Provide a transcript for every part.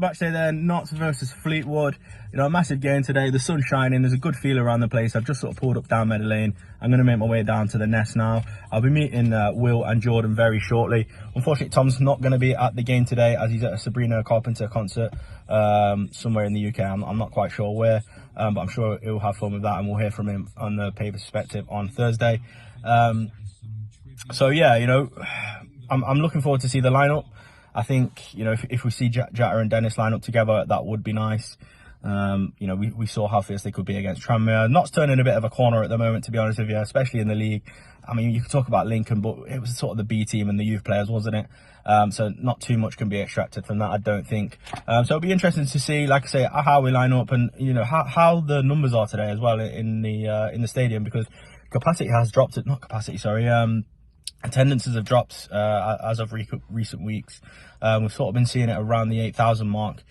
Matchday there, Notts versus Fleetwood. You know, a massive game today. The sun's shining. There's a good feel around the place. I've just sort of pulled up down Meadow Lane. I'm going to make my way down to the Nest now. I'll be meeting Will and Jordan very shortly. Unfortunately, Tom's not going to be at the game today as he's at a Sabrina Carpenter concert somewhere in the UK. I'm not quite sure where, but I'm sure he'll have fun with that, and we'll hear from him on the paper perspective on Thursday. So yeah, you know, I'm looking forward to see the lineup. I think, you know, if we see Jatta and Dennis line up together, that would be nice. You know, we saw how fierce they could be against Tranmere. Notts turning a bit of a corner at the moment, to be honest with you, especially in the league. I mean, you could talk about Lincoln, but it was sort of the B team and the youth players, wasn't it? So not too much can be extracted from that, I don't think. So it'll be interesting to see, like I say, how we line up, and you know how the numbers are today as well in the stadium, because capacity has dropped. Not capacity, sorry. Attendances have dropped as of recent weeks. We've sort of been seeing it around the 8,000 mark,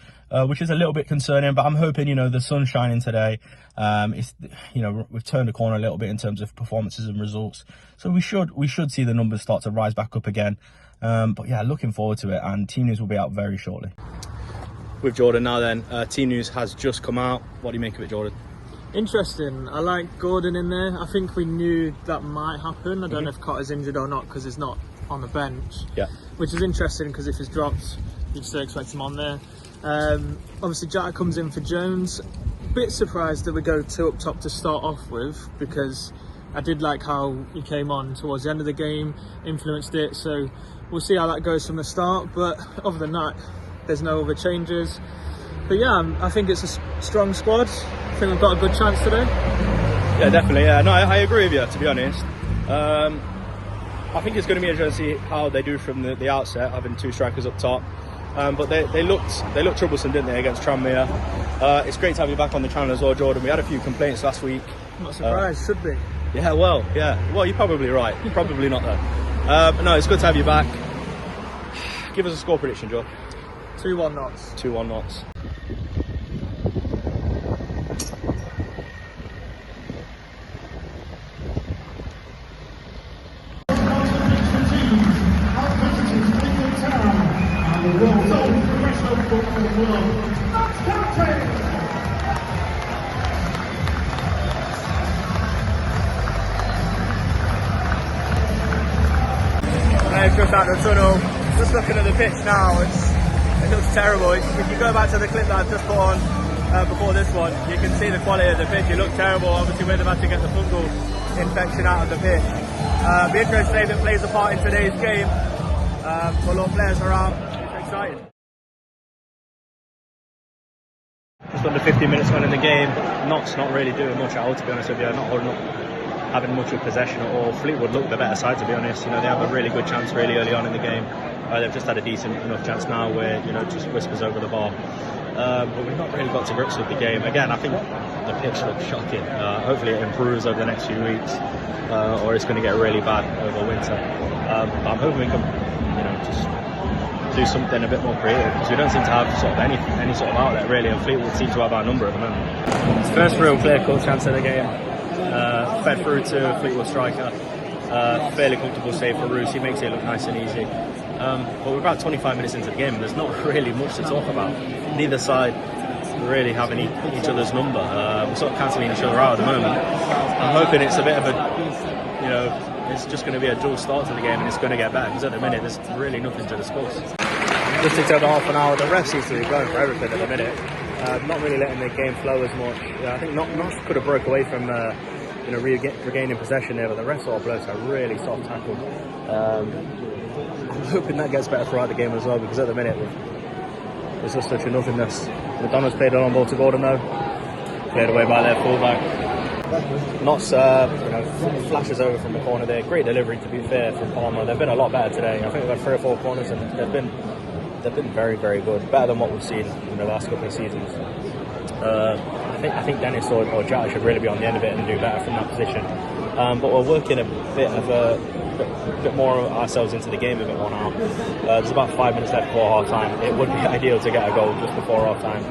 which is a little bit concerning. But I'm hoping, you know, the sun's shining today. It's, you know, we've turned a corner a little bit in terms of performances and results, so we should see the numbers start to rise back up again. But yeah, looking forward to it. And team news will be out very shortly. With Jordan now, then, team news has just come out. What do you make of it, Jordan? Interesting. I like Gordon in there. I think we knew that might happen. I don't know if Cotter's injured or not because he's not on the bench. Yeah. Which is interesting because if he's dropped, you'd still expect him on there. Obviously, Jatta comes in for Jones. Bit surprised that we go two up top to start off with, because I did like how he came on towards the end of the game, influenced it. So we'll see how that goes from the start. But other than that, there's no other changes. But yeah, I think it's a strong squad. I think we've got a good chance today. Yeah, definitely. Yeah, no, I agree with you, to be honest. I think it's going to be interesting to see how they do from the outset, having two strikers up top. But they looked troublesome, didn't they, against Tranmere? It's great to have you back on the channel as well, Jordan. We had a few complaints last week. I'm not surprised, should be. Yeah, well, you're probably right. You're probably not though. But no, it's good to have you back. Give us a score prediction, Joe. 2-1 Notts. 2-1 Notts. Just out the tunnel, just looking at the pitch now, it looks terrible. If you go back to the clip that I've just put on before this one, you can see the quality of the pitch. It looks terrible, obviously where they've had to get the fungal infection out of the pitch. Be interested to say if it plays a part in today's game. A lot of players are out, it's exciting. Just under 15 minutes gone in the game. Notts not really doing much at all, to be honest with you, not holding up, having much of possession at all. Fleetwood looked the better side, to be honest. You know, they have a really good chance really early on in the game. They've just had a decent enough chance now where, you know, just whispers over the bar. But we've not really got to grips with the game. Again, I think the pitch looks shocking. Hopefully it improves over the next few weeks, or it's going to get really bad over winter. But I'm hoping we can, you know, just do something a bit more creative, because we don't seem to have sort of any sort of outlet really, and Fleetwood seems to have our number at the moment. It's first real clear-cut chance of the game. Fed through to Fleetwood striker. Fairly comfortable save for Roos. He makes it look nice and easy. But we're about 25 minutes into the game and there's not really much to talk about. Neither side really having each other's number. We're sort of cancelling each other out at the moment. I'm hoping it's a bit of a, you know, it's just going to be a dual start to the game and it's going to get better, because at the minute there's really nothing to discuss. Just into the half an hour, the ref seems to be going for everything at the minute. Not really letting the game flow as much. I think Notts could have broke away from you know, regaining possession there, but the rest sort of blows a really soft tackle. I'm hoping that gets better throughout the game as well, because at the minute there's just such a nothingness. McDonald's played a long ball to Gordon though, cleared away by their fullback. Notts, you know, flashes over from the corner there. Great delivery, to be fair, from Palmer. They've been a lot better today. I think we've had 3 or 4 corners and they've been very, very good. Better than what we've seen in the last couple of seasons. I think Dennis or Jatta should really be on the end of it and do better from that position. But we're working a bit more ourselves into the game a bit more now. There's about 5 minutes left before half time. It would be ideal to get a goal just before half time.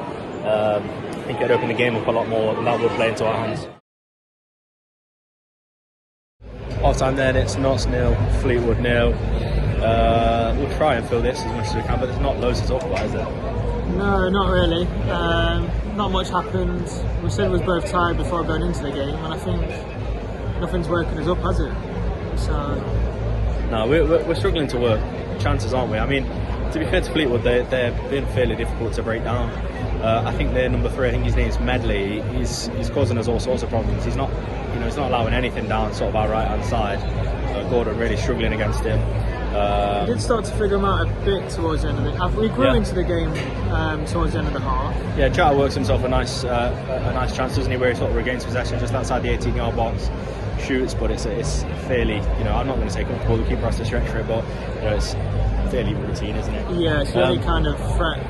I think it'd open the game up a lot more, and that would play into our hands. Half time then, it's Notts 0, Fleetwood 0. We'll try and fill this as much as we can, but there's not loads to talk about, is there? No, not really. Not much happened. We said we was both tired before going into the game, and I think nothing's working us up, has it? So no, we're struggling to work chances, aren't we? I mean, to be fair to Fleetwood, they're being fairly difficult to break down. I think their number 3, I think his name's Medley. He's causing us all sorts of problems. He's not allowing anything down sort of our right hand side. Gordon really struggling against him. We did start to figure him out a bit towards the end of the half. We grew into the game towards the end of the half. Yeah, Jota works himself a nice chance, doesn't he, where he sort of regains possession just outside the 18-yard box, shoots, but it's fairly, I'm not going to say comfortable, the keeper has to stretch for it, but it's fairly routine, isn't it? Yeah, it's the only kind of threat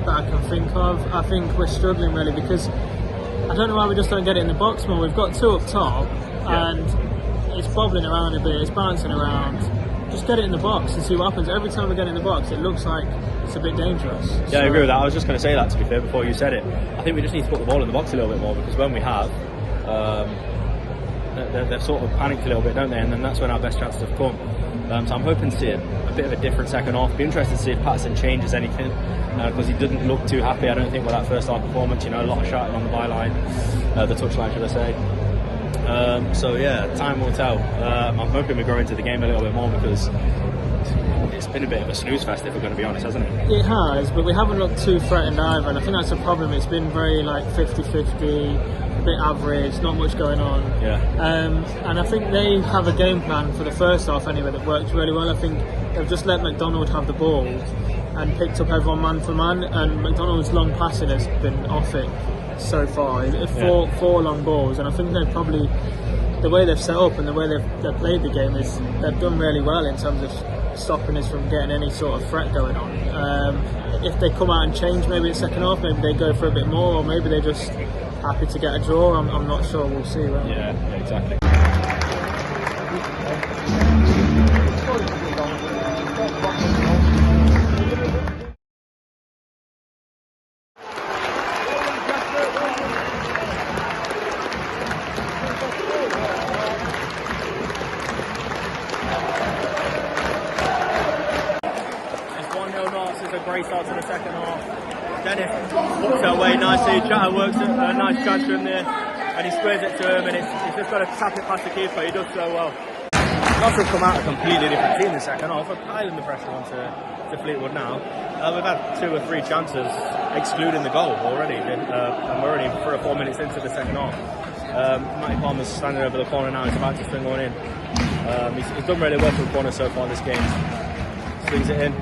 that I can think of. I think we're struggling really because I don't know why we just don't get it in the box more. We've got 2 up top and it's bobbling around a bit, it's bouncing around. Just get it in the box and see what happens. Every time we get in the box, it looks like it's a bit dangerous. Yeah, I agree with that. I was just going to say that, to be fair, before you said it. I think we just need to put the ball in the box a little bit more, because when we have, they've sort of panicked a little bit, don't they? And then that's when our best chances have come. So I'm hoping to see a bit of a different second half. Be interested to see if Patterson changes anything, because he didn't look too happy, I don't think, with that first half performance. A lot of shouting on the byline, the touchline, should I say. So yeah, time will tell. I'm hoping we grow into the game a little bit more, because it's been a bit of a snooze fest, if we're going to be honest, hasn't it? It has, but we haven't looked too threatened either, and I think that's a problem. It's been very 50-50, a bit average, not much going on. Yeah. And I think they have a game plan for the first half anyway that works really well. I think they've just let McDonald have the ball and picked up everyone man for man, and McDonald's long passing has been off it so far. Four long balls, and I think they've probably, the way they've set up and the way they've played the game, is they've done really well in terms of stopping us from getting any sort of threat going on. If they come out and change maybe in the second half, maybe they go for a bit more, or maybe they're just happy to get a draw. I'm not sure, we'll see. Right? Yeah, exactly. Great start to the second half. Dennis puts it away nicely. Jota works a nice transfer in there, and he squares it to him, and he's just got to tap it past the keeper. He does so well. Notts have come out a completely different team in the second half. We're piling the pressure onto Fleetwood now. We've had 2 or 3 chances, excluding the goal already, and we're only 3 or 4 minutes into the second half. Matty Palmer's standing over the corner now. He's about to swing one in. He's done really well for the corner so far this game. Swings it in.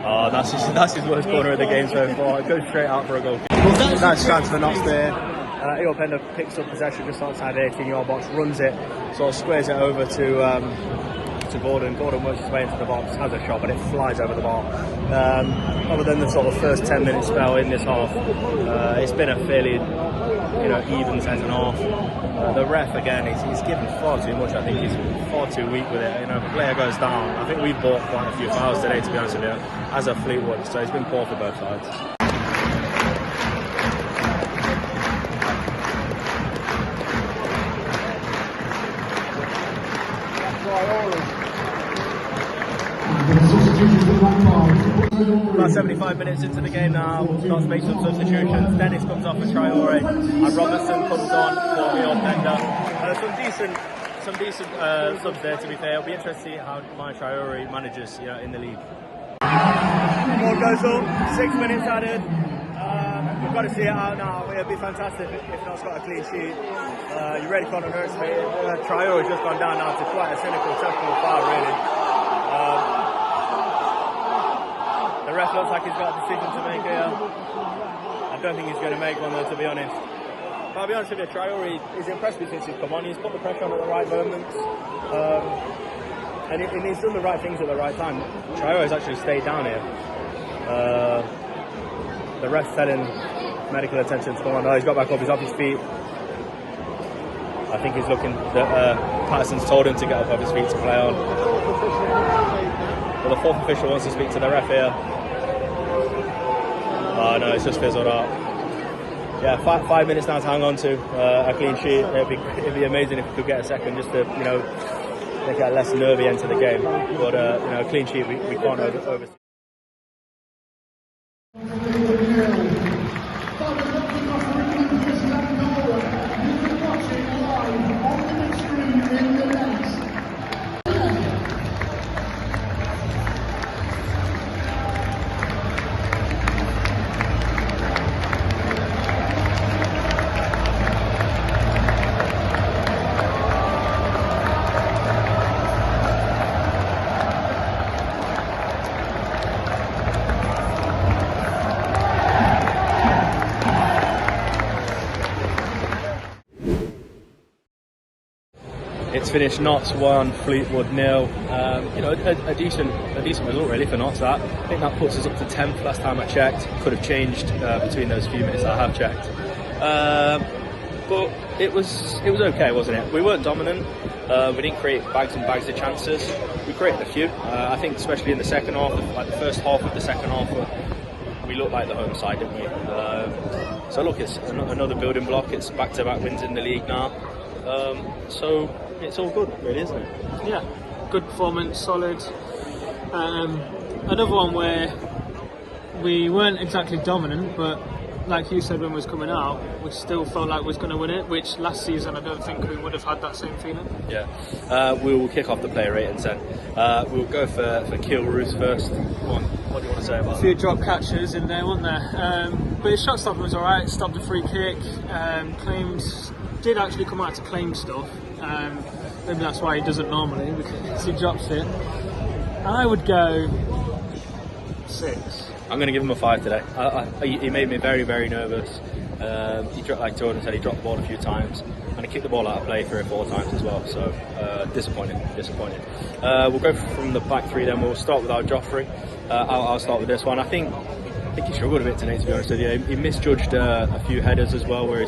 Oh, that's his worst corner of the game so far. It goes straight out for a goal. Nice chance for Notts there. Eopenda picks up possession just outside the 18-yard box, runs it, sort of squares it over to Gordon. Gordon works his way into the box, has a shot, but it flies over the bar. Other than the sort of first 10-minute spell in this half, it's been a fairly even second half. The ref again, he's given far too much. I think he's far too weak with it. If a player goes down, I think we've bought quite a few fouls today, to be honest with you, as a Fleetwood. So it's been poor for both sides. About 75 minutes into the game now, Notts make some substitutions. Dennis comes off for Traore, and Robertson comes on for Eopenda. Some decent subs there, to be fair. It'll be interesting to see how my Traore manages in the league. Ball goes up, 6 minutes added. We've got to see it out now. It'll be fantastic if Notts got a clean sheet. You really can't underestimate it. Traore has just gone down now to quite a cynical technical foul, really. The ref looks like he's got a decision to make here. I don't think he's going to make one though, to be honest. But I'll be honest with you, Traore is impressed me since he's come on. He's put the pressure on at the right moments. And he's done the right things at the right time. Traore has actually stayed down here. The ref's telling medical attention to come on. Oh, he's got back up, he's off his feet. I think he's looking that Patterson's told him to get up off his feet to play on. But the 4th official wants to speak to the ref here. Oh no, it's just fizzled out. Yeah, 5 minutes now to hang on to a clean sheet. It'd be amazing if we could get a second, just to make it a less nervy end to the game. But a clean sheet we can't over. It's finished Notts 1, Fleetwood 0. A decent result really for Notts. That I think that puts us up to 10th last time I checked. Could have changed between those few minutes I have checked, but it was okay, wasn't it? We weren't dominant. We didn't create bags and bags of chances. We created a few. I think especially in the second half, like the first half of the second half, we looked like the home side, didn't we? So look, it's another building block. It's back-to-back wins in the league now. So it's all good, really, isn't it? Yeah, good performance, solid. Another one where we weren't exactly dominant, but like you said when we was coming out, we still felt like we was going to win it, which last season I don't think we would have had that same feeling. Yeah. We'll kick off the player ratings then. We'll go for Kiel Roos first. Go on, what do you want to say about that? A few drop catches in there, weren't there? But his shot stopping was alright, stopped a free kick, did actually come out to claim stuff. Maybe that's why he doesn't normally, because he drops it. I would go 6. I'm going to give him a 5 today. He made me very, very nervous. He dropped, like Jordan said, he dropped the ball a few times, and he kicked the ball out of play 3 or 4 times as well. So disappointed. We'll go from the back 3 then. We'll start with our Joffrey. I'll start with this one. I think he struggled a bit today, to be honest with you. He misjudged a few headers as well, where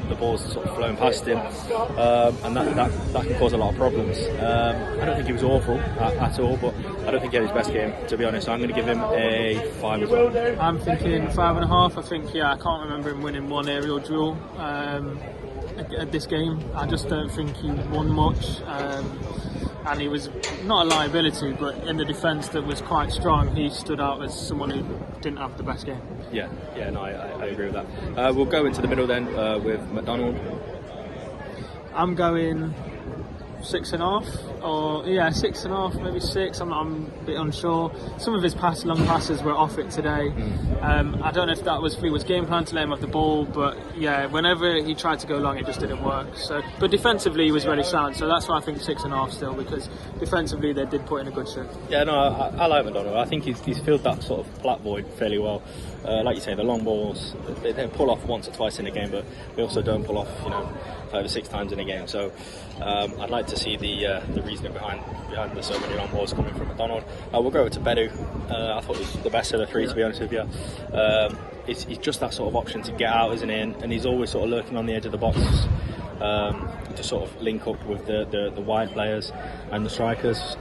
the ball's sort of flown past him, and that can cause a lot of problems. I don't think he was awful at all, but I don't think he had his best game, to be honest. So I'm going to give him a 5 as well. I'm thinking 5.5. I think, I can't remember him winning one aerial duel at this game. I just don't think he won much. And he was not a liability, but in the defence that was quite strong, he stood out as someone who didn't have the best game. Yeah, no, I agree with that. We'll go into the middle then with McDonald. I'm going 6.5, or 6.5, maybe 6. I'm a bit unsure. Some of his long passes were off it today. I don't know if that was Fleetwood's game plan to let him have the ball, but whenever he tried to go long, it just didn't work. So, but defensively, he was really sound. So that's why I think 6.5 still, because defensively they did put in a good shift. Yeah, no, I like McDonald. I think he's filled that sort of flat void fairly well. Like you say, the long balls they pull off once or twice in a game, but they also don't pull off 5 or 6 times in a game. So I'd like to see the reasoning behind the so many long balls coming from McDonald. We'll go to Bedu. I thought he was the best of the 3, to be honest with you. He's just that sort of option to get out, isn't he? And he's always sort of lurking on the edge of the box to sort of link up with the wide players and the strikers.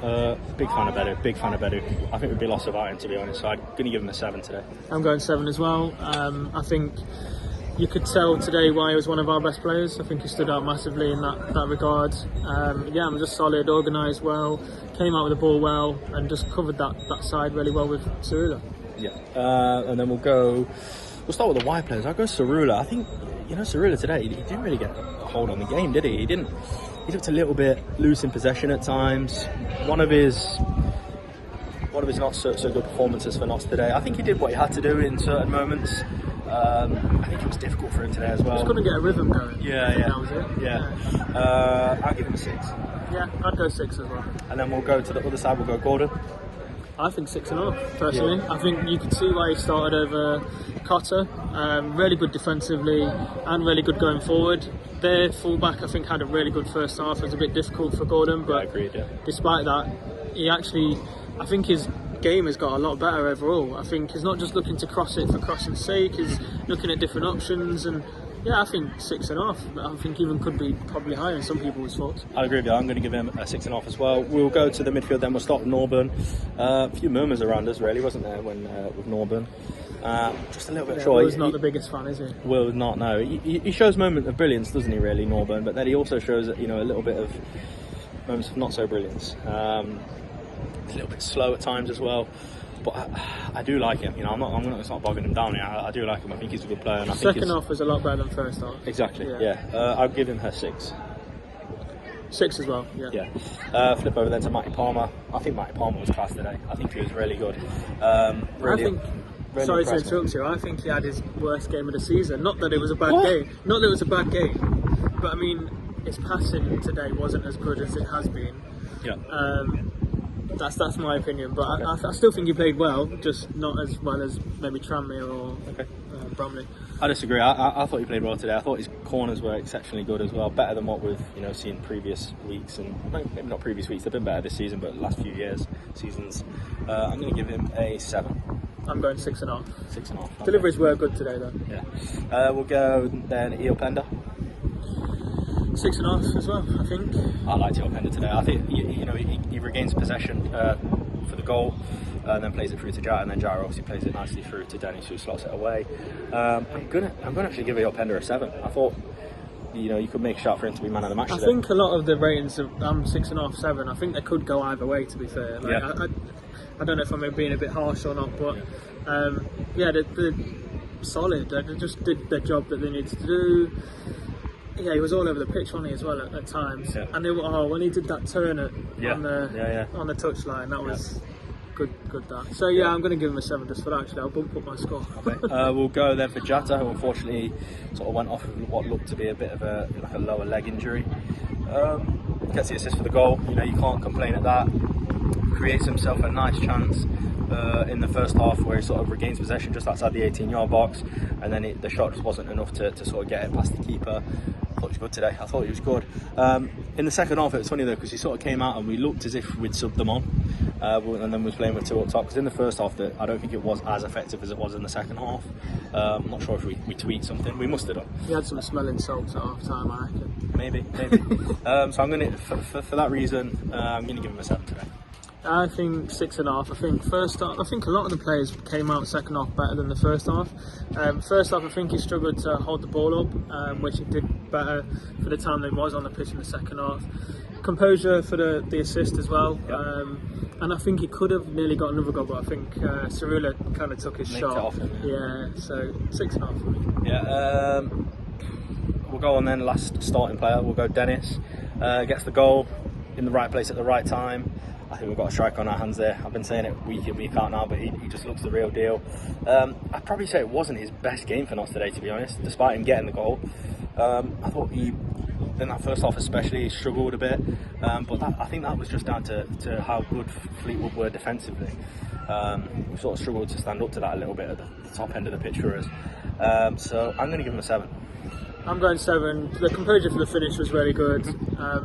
Big fan of Bedu. I think we'd be lost without him, to be honest. So I'm going to give him a 7 today. I'm going 7 as well. I think you could tell today why he was one of our best players. I think he stood out massively in that regard. I'm just solid, organised well, came out with the ball well, and just covered that side really well with Cerula. Yeah, and then we'll start with the wide players. I'll go Cerula. I think Cerula today, he didn't really get a hold on the game, did he? He looked a little bit loose in possession at times. One of his not so good performances for Notts today. I think he did what he had to do in certain moments. I think it was difficult for him today as well. Just couldn't get a rhythm going. That was it. I'll give him a 6. Yeah, I'd go 6 as well. And then we'll go to the other side. We'll go Gordon. I think 6.5 personally. I think you could see why he started over Cotter. Really good defensively and really good going forward. Their fullback, I think, had a really good first half. It was a bit difficult for Gordon, but agreed, despite that, I think his game has got a lot better overall. I think he's not just looking to cross it for crossing's sake. He's looking at different options, and I think 6.5. I think even could be probably higher in some people's thoughts. I agree with you. I'm going to give him a 6.5 as well. We'll go to the midfield then. We'll start with Norburn. A few murmurs around us, really, wasn't there, when with Norburn? Just a little bit short. Will's not the biggest fan, is he? Will not, no. He shows moments of brilliance, doesn't he, really, Norburn? But then he also shows a little bit of moments of not so brilliance. A little bit slow at times as well. But I do like him. You know, it's not bogging him down here. I do like him. I think he's a good player. And I think second half was a lot better than first half. Exactly. Yeah. I'll give him her 6. 6 as well. Yeah. Flip over then to Matty Palmer. I think Matty Palmer was class today. I think he was really good. Sorry to interrupt you. I think he had his worst game of the season. Not that it was a bad game. Not that it was a bad game. But I mean, his passing today wasn't as good as it has been. Yeah. That's my opinion. But I still think he played well, just not as well as maybe Tranmere or Bromley. I disagree. I thought he played well today. I thought his corners were exceptionally good as well. Better than what we've seen previous weeks, and maybe not previous weeks. They've been better this season, but the last few seasons. I'm going to give him a 7. I'm going 6.5. 6.5. Deliveries were good today, though. Yeah. We'll go then Eel Pender. 6.5 as well, I think. I liked Eel Pender today. I think he regains possession for the goal, and then plays it through to Jara, and then Jara obviously plays it nicely through to Dennis, who slots it away. I'm gonna actually give Eel Pender a 7. I thought you could make a shot for him to be man of the match today. I think a lot of the ratings of 6.5, 7. I think they could go either way. To be fair, I don't know if I'm being a bit harsh or not, but they're solid. They just did the job that they needed to do. Yeah, he was all over the pitch, wasn't he, as well at times. Yeah. And when he did that turn on the touchline, that was good. That. So I'm going to give him a 7 just for that. Actually, I'll bump up my score. Okay. We'll go then for Jata, who unfortunately sort of went off with what looked to be a bit of a lower leg injury. Gets the assist for the goal. You can't complain at that. Creates himself a nice chance in the first half where he sort of regains possession just outside the 18-yard box, and then the shot just wasn't enough to sort of get it past the keeper. I thought he was good today. I thought he was good. In the second half, it was funny though, because he sort of came out and we looked as if we'd subbed them on, and then was playing with 2 up top. Because in the first half, I don't think it was as effective as it was in the second half. I'm not sure if we tweaked something. We must have done. He had some smelling salts at half time, I reckon. Maybe. So I'm going to, for that reason, I'm going to give him a 7 today. I think 6.5. I think first half. I think a lot of the players came out second half better than the first half. First half, I think he struggled to hold the ball up, which he did better for the time that he was on the pitch in the second half. Composure for the assist as well, and I think he could have nearly got another goal, but I think Cerula kind of took his shot. Off him, so 6.5 for me. Yeah. We'll go on then. Last starting player. We'll go Dennis. Gets the goal in the right place at the right time. I think we've got a strike on our hands there. I've been saying it week in, week out now, but he just looks the real deal. I'd probably say it wasn't his best game for Notts today, to be honest, despite him getting the goal. I thought in that first half especially, he struggled a bit, but I think that was just down to how good Fleetwood were defensively. We sort of struggled to stand up to that a little bit at the top end of the pitch for us. So I'm going to give him a 7. I'm going 7. The composure for the finish was very good.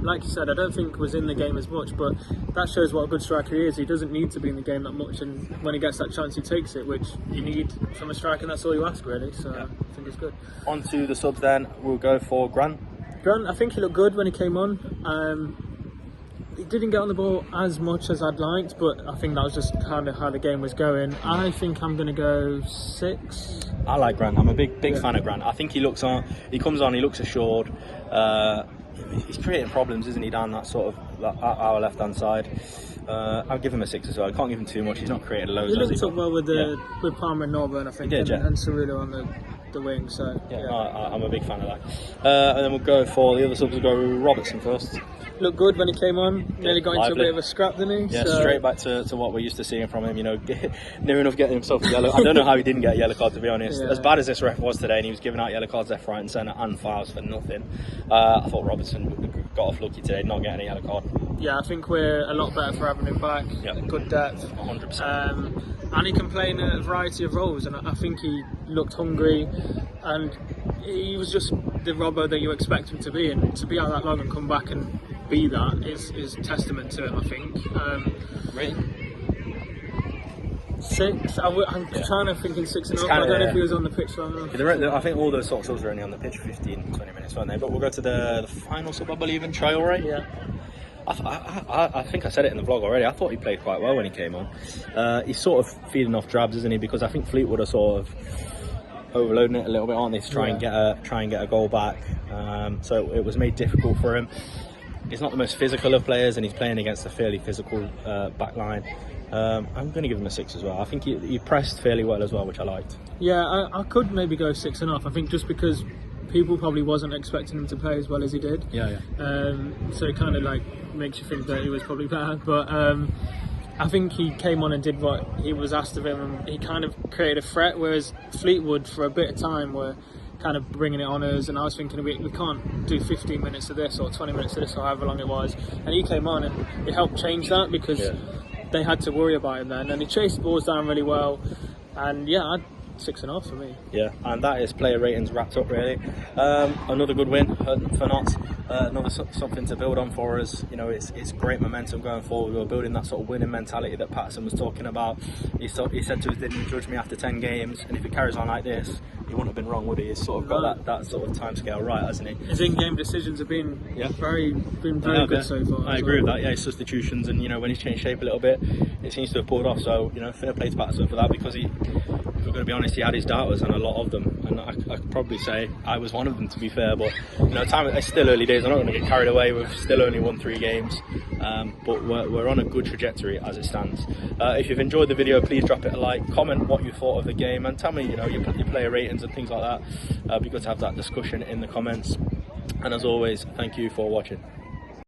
Like you said, I don't think was in the game as much, but that shows what a good striker he is. He doesn't need to be in the game that much, and when he gets that chance, he takes it, which you need from a striker, and that's all you ask, really. So I think it's good. On to the subs then. We'll go for Grant. Grant, I think he looked good when he came on. He didn't get on the ball as much as I'd liked, but I think that was just kind of how the game was going. I think I'm going to go 6. I like Grant. I'm a big fan of Grant. I think he comes on, he looks assured. He's creating problems, isn't he, down that sort of our left-hand side. I'll give him a 6 as well. I can't give him too much. He's not created loads. He looked up well with Palmer and Norburn, I think, and Cerullo on the wing. So I'm a big fan of that. And then we'll go for the other subs. We'll go Robertson first. Looked good when he came on. Nearly got into a bit of a scrap, didn't he? Yeah, straight back to what we're used to seeing from him. Near enough getting himself a yellow. I don't know how he didn't get a yellow card, to be honest. As bad as this ref was today, and he was giving out yellow cards left, right, and centre, and fouls for nothing. I thought Robertson got off lucky today, not getting a yellow card. Yeah, I think we're a lot better for having him back. Good depth. 100%. And he can play in a variety of roles, and I think he looked hungry, and he was just the Robbo that you expect him to be, and to be out that long and come back and be that is testament to him, I think. Really? 6. I'm trying to think in 6.5. I don't know if he was on the pitch long enough. I think all those sort of subs are only on the pitch 15-20 minutes, weren't they? But we'll go to the final sub, I believe, in Traore. Yeah. I think I said it in the vlog already. I thought he played quite well when he came on. He's sort of feeding off drabs, isn't he? Because I think Fleetwood are sort of overloading it a little bit, aren't they, to try and get a goal back. So it was made difficult for him. he's not the most physical of players, and he's playing against a fairly physical back line. I'm going to give him a 6 as well. I think he pressed fairly well as well, which I liked. Yeah, I could maybe go 6.5. I think just because people probably wasn't expecting him to play as well as he did. Yeah. So it kind of like makes you think that he was probably bad, but I think he came on and did what he was asked of him, and he kind of created a threat, whereas Fleetwood for a bit of time were kind of bringing it on us, and I was thinking we can't do 15 minutes of this or 20 minutes of this or however long it was, and he came on and it helped change that because they had to worry about him then, and he chased the balls down really well, and yeah, I'd 6.5 for me. Yeah, and that is player ratings wrapped up really. Another good win for Notts. Another something to build on for us. You know, it's great momentum going forward. We're building that sort of winning mentality that Patterson was talking about. He said to us, didn't judge me after 10 games, and if he carries on like this, he wouldn't have been wrong, would he? He's sort of got that sort of timescale right, hasn't he? His in-game decisions have been very good so far. I agree with that. Yeah, his substitutions, and you know, when he's changed shape a little bit, it seems to have pulled off. So you know, fair play to Patterson for that, because if we're going to be honest, he had his doubters, and a lot of them, and I could probably say I was one of them, to be fair. But you know, it's still early days. I'm not going to get carried away. We've still only won 3 games, but we're on a good trajectory as it stands. If you've enjoyed the video, please drop it a like, comment what you thought of the game, and tell me, you know, your player ratings and things like that. It'd be good to have that discussion in the comments. And as always, thank you for watching.